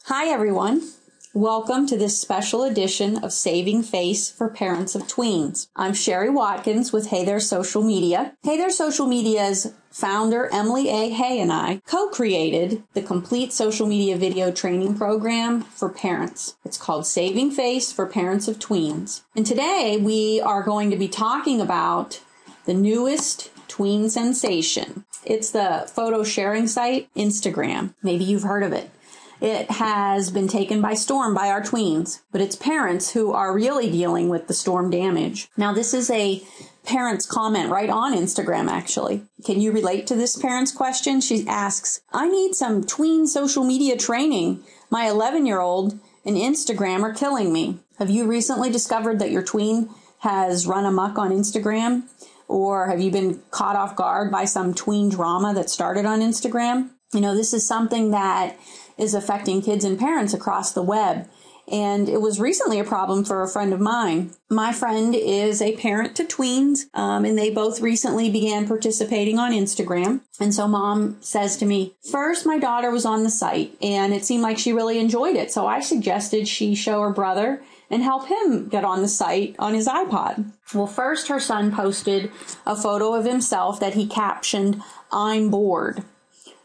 Hi everyone. Welcome to this special edition of Saving Face for Parents of Tweens. I'm Sherry Watkins with Hey There Social Media. Hey There Social Media's founder Emily A. Hay and I co-created the complete social media video training program for parents. It's called Saving Face for Parents of Tweens. And today we are going to be talking about the newest tween sensation. It's the photo sharing site, Instagram. Maybe you've heard of it. It has been taken by storm by our tweens, but it's parents who are really dealing with the storm damage. Now, this is a parent's comment right on Instagram, actually. Can you relate to this parent's question? She asks, I need some tween social media training. My 11-year-old and Instagram are killing me. Have you recently discovered that your tween has run amok on Instagram? Or have you been caught off guard by some tween drama that started on Instagram? You know, this is something that is affecting kids and parents across the web. And it was recently a problem for a friend of mine. My friend is a parent to tweens, and they both recently began participating on Instagram. And so mom says to me, first, my daughter was on the site, and it seemed like she really enjoyed it. So I suggested she show her brother and help him get on the site on his iPod. Well, first, her son posted a photo of himself that he captioned, I'm bored.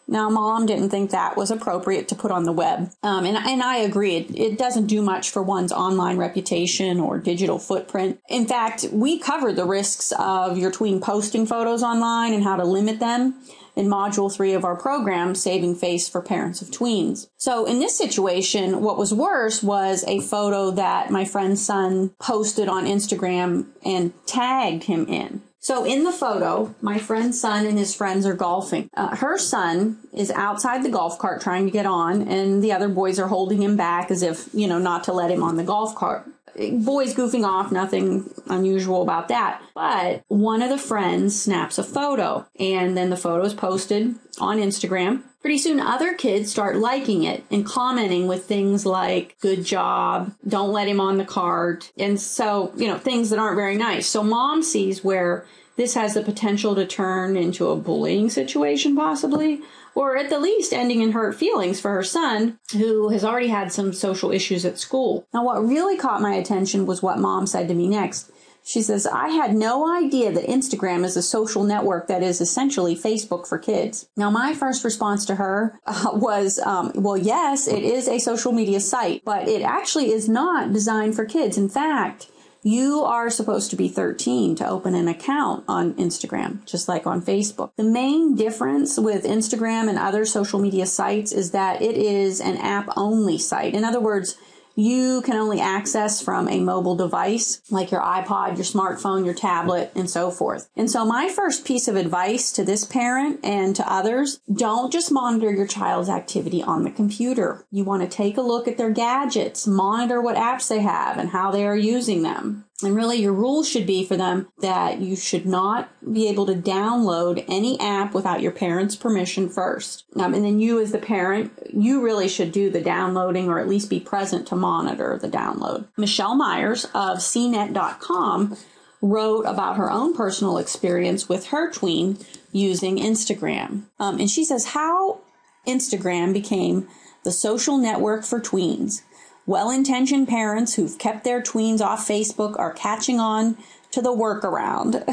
Now, mom didn't think that was appropriate to put on the web. And I agree. It doesn't do much for one's online reputation or digital footprint. In fact, we covered the risks of your tween posting photos online and how to limit them in Module 3 of our program, Saving Face for Parents of Tweens. So in this situation, what was worse was a photo that my friend's son posted on Instagram and tagged him in. So in the photo, my friend's son and his friends are golfing. Her son is outside the golf cart trying to get on, and the other boys are holding him back as if, not to let him on the golf cart. Boys goofing off, nothing unusual about that. But one of the friends snaps a photo, and then the photo is posted on Instagram. Pretty soon, other kids start liking it and commenting with things like, good job, don't let him on the cart. And so, things that aren't very nice. So mom sees where this has the potential to turn into a bullying situation, possibly, or at the least ending in hurt feelings for her son, who has already had some social issues at school. Now, what really caught my attention was what mom said to me next. She says, I had no idea that Instagram is a social network that is essentially Facebook for kids. Now, my first response to her was, well, yes, it is a social media site, but it actually is not designed for kids. In fact, you are supposed to be 13 to open an account on Instagram, just like on Facebook. The main difference with Instagram and other social media sites is that it is an app-only site. In other words, you can only access from a mobile device like your iPod, your smartphone, your tablet, and so forth. And so my first piece of advice to this parent and to others, don't just monitor your child's activity on the computer. You want to take a look at their gadgets, monitor what apps they have and how they are using them. And really, your rules should be for them that you should not be able to download any app without your parents' permission first. And then you as the parent, you really should do the downloading or at least be present to monitor the download. Michelle Myers of CNET.com wrote about her own personal experience with her tween using Instagram. And she says how Instagram became the social network for tweens. Well-intentioned parents who've kept their tweens off Facebook are catching on to the workaround.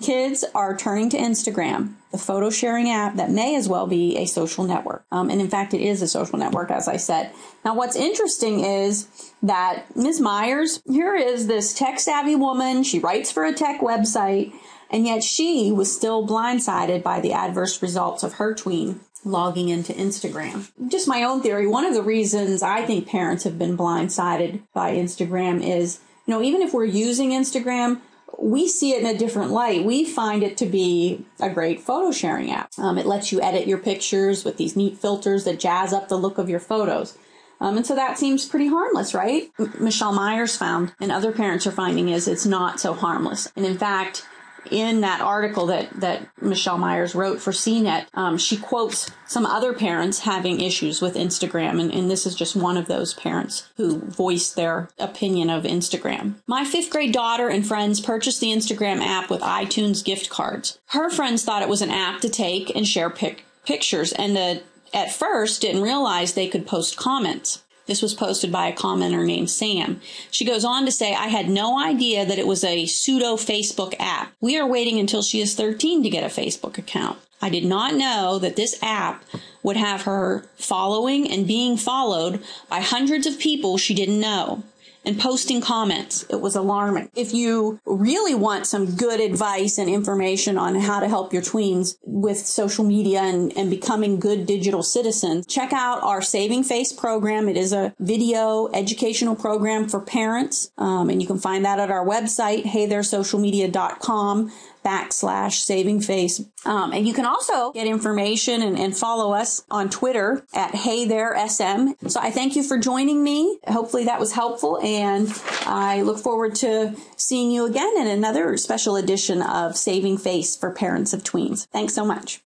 Kids are turning to Instagram, the photo sharing app that may as well be a social network. And in fact, it is a social network, as I said. Now, what's interesting is that Ms. Myers, here is this tech-savvy woman. She writes for a tech website, and yet she was still blindsided by the adverse results of her tween logging into Instagram. Just my own theory, one of the reasons I think parents have been blindsided by Instagram is, even if we're using Instagram, we see it in a different light. We find it to be a great photo sharing app. It lets you edit your pictures with these neat filters that jazz up the look of your photos. And so that seems pretty harmless, right? Michelle Myers found, and other parents are finding, is it's not so harmless. And in fact, in that article that Michelle Myers wrote for CNET, she quotes some other parents having issues with Instagram, and this is just one of those parents who voiced their opinion of Instagram. My 5th grade daughter and friends purchased the Instagram app with iTunes gift cards. Her friends thought it was an app to take and share pictures, and the at first didn't realize they could post comments. This was posted by a commenter named Sam. She goes on to say, I had no idea that it was a pseudo Facebook app. We are waiting until she is 13 to get a Facebook account. I did not know that this app would have her following and being followed by hundreds of people she didn't know and posting comments. It was alarming. If you really want some good advice and information on how to help your tweens with social media and becoming good digital citizens, check out our Saving Face program. It is a video educational program for parents, and you can find that at our website, heytheresocialmedia.com/savingface. And you can also get information and follow us on Twitter at heytheresm. So I thank you for joining me. Hopefully that was helpful, and I look forward to seeing you again in another special edition of Saving Face for Parents of Tweens. Thanks so much.